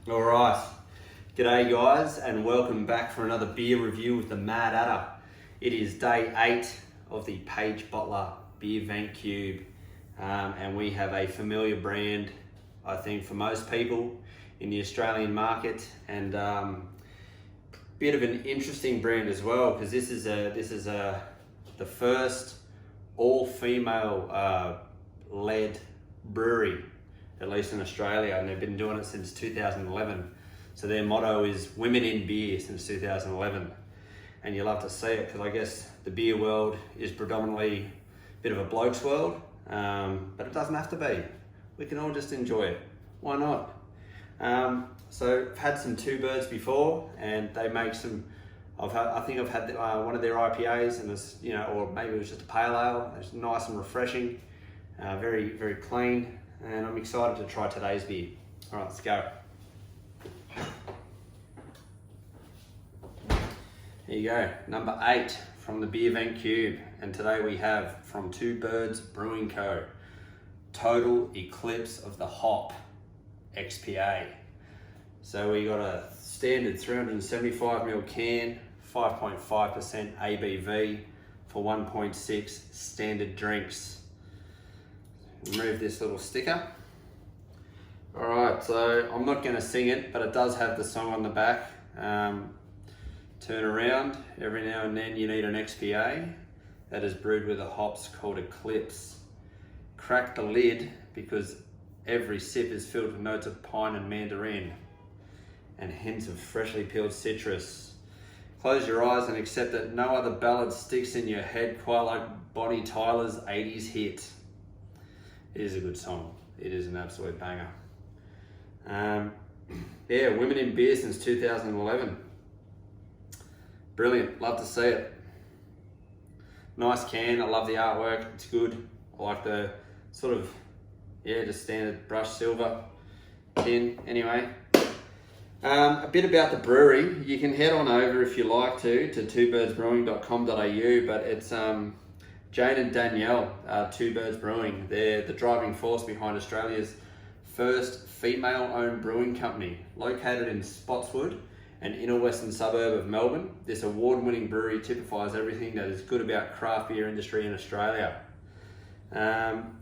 All right, g'day guys, and welcome back for another beer review with the Mad Adder. It is day 8 of the Page Bottler Beer Vent Cube, and we have a familiar brand, I think, for most people in the Australian market, and bit of an interesting brand as well, because this is the first all-female led brewery, at least in Australia, and they've been doing it since 2011. So their motto is women in beer since 2011. And you love to see it, because I guess the beer world is predominantly a bit of a bloke's world, but it doesn't have to be. We can all just enjoy it. Why not? So I've had some Two Birds before, and they make some, I think I've had one of their IPAs, and it's, or maybe it was just a pale ale. It's nice and refreshing, very, very clean. And I'm excited to try today's beer. All right, let's go. Here you go, number 8 from the Beer Vent Cube. And today we have from Two Birds Brewing Co. Total Eclipse of the Hop, XPA. So we got a standard 375ml can, 5.5% ABV for 1.6 standard drinks. Remove this little sticker. All right, so I'm not going to sing it, but it does have the song on the back. Turn around. Every now and then you need an XPA that is brewed with a hops called Eclipse. Crack the lid, because every sip is filled with notes of pine and mandarin and hints of freshly peeled citrus. Close your eyes and accept that no other ballad sticks in your head quite like Bonnie Tyler's 80s hit. It is a good song. It is an absolute banger. Yeah, women in beer since 2011. Brilliant, love to see it. Nice can, I love the artwork, it's good. I like the sort of, just standard brushed silver tin. Anyway, a bit about the brewery. You can head on over if you like to twobirdsbrewing.com.au, but it's Jane and Danielle, Two Birds Brewing. They're the driving force behind Australia's first female-owned brewing company, located in Spotswood, an inner western suburb of Melbourne. This award-winning brewery typifies everything that is good about craft beer industry in Australia.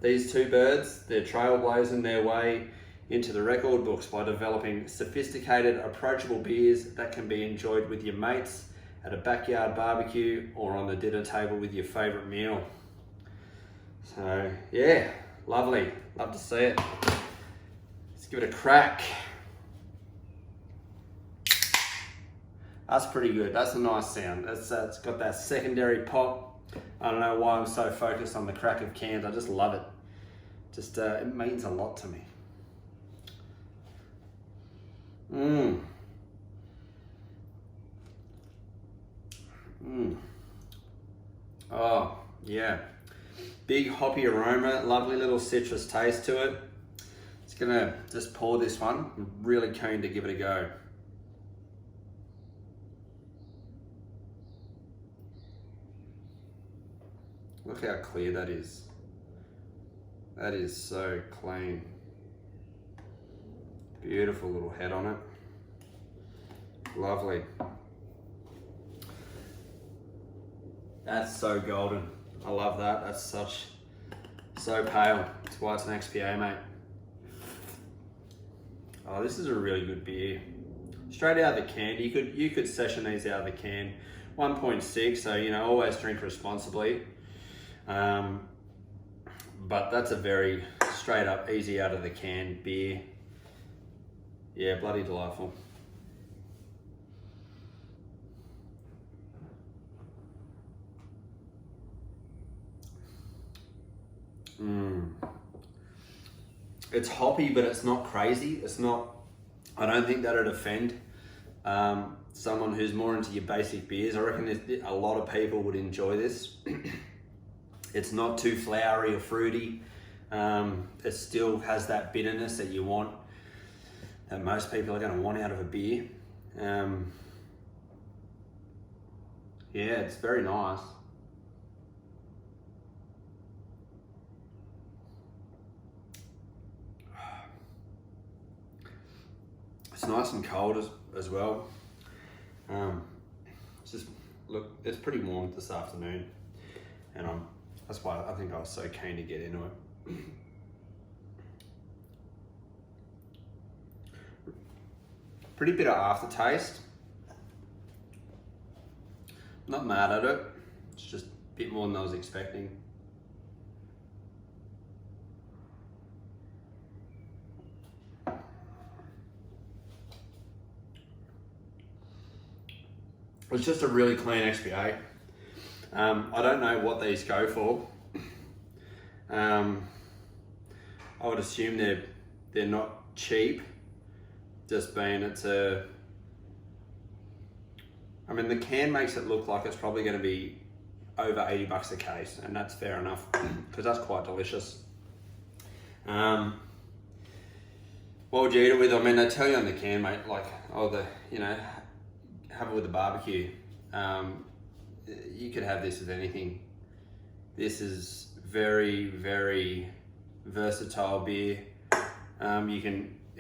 These two birds, they're trailblazing their way into the record books by developing sophisticated, approachable beers that can be enjoyed with your mates at a backyard barbecue or on the dinner table with your favourite meal. So yeah, lovely, love to see it. Let's give it a crack. That's pretty good, that's a nice sound. It's got that secondary pop. I don't know why I'm so focused on the crack of cans, I just love it. Just, it means a lot to me. Oh, yeah. Big hoppy aroma, lovely little citrus taste to it. It's gonna just pour this one. I'm really keen to give it a go. Look how clear that is. That is so clean. Beautiful little head on it. Lovely. That's so golden. I love that. That's so pale. That's why it's an XPA, mate. Oh, this is a really good beer. Straight out of the can. You could session these out of the can. 1.6, so always drink responsibly. But that's a very straight up, easy out of the can beer. Yeah, bloody delightful. It's hoppy, but it's not crazy. It's not, I don't think that'd offend someone who's more into your basic beers. I reckon a lot of people would enjoy this. It's not too flowery or fruity. It still has that bitterness that you want, that most people are going to want out of a beer. Yeah, it's very nice. nice and cold as well. It's just, look, it's pretty warm this afternoon, and that's why I think I was so keen to get into it. Pretty bitter aftertaste. Not mad at it. It's just a bit more than I was expecting. It's just a really clean XPA. I don't know what these go for. I would assume they're not cheap. Just being I mean, the can makes it look like it's probably going to be over 80 bucks a case, and that's fair enough because that's quite delicious. What would you eat it with? I mean, they tell you on the can, mate, like, have it with a barbecue. You could have this with anything. This is very, very versatile beer.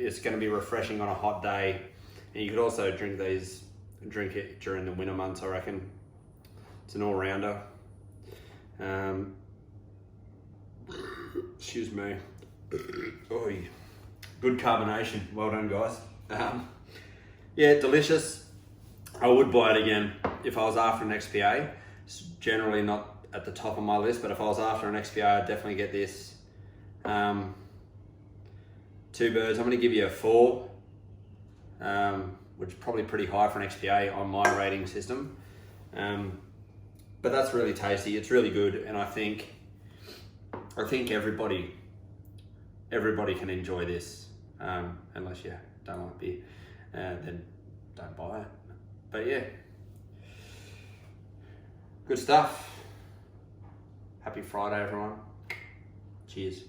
It's going to be refreshing on a hot day, and you could also drink it during the winter months, I reckon. It's an all-rounder. Excuse me. Oy. Good carbonation. Well done, guys. Yeah, delicious. I would buy it again if I was after an XPA. It's generally not at the top of my list, but if I was after an XPA, I'd definitely get this. Two Birds, I'm going to give you a 4, which is probably pretty high for an XPA on my rating system. But that's really tasty. It's really good, and I think everybody can enjoy this, unless you don't like beer, then don't buy it. But yeah, good stuff. Happy Friday, everyone. Cheers.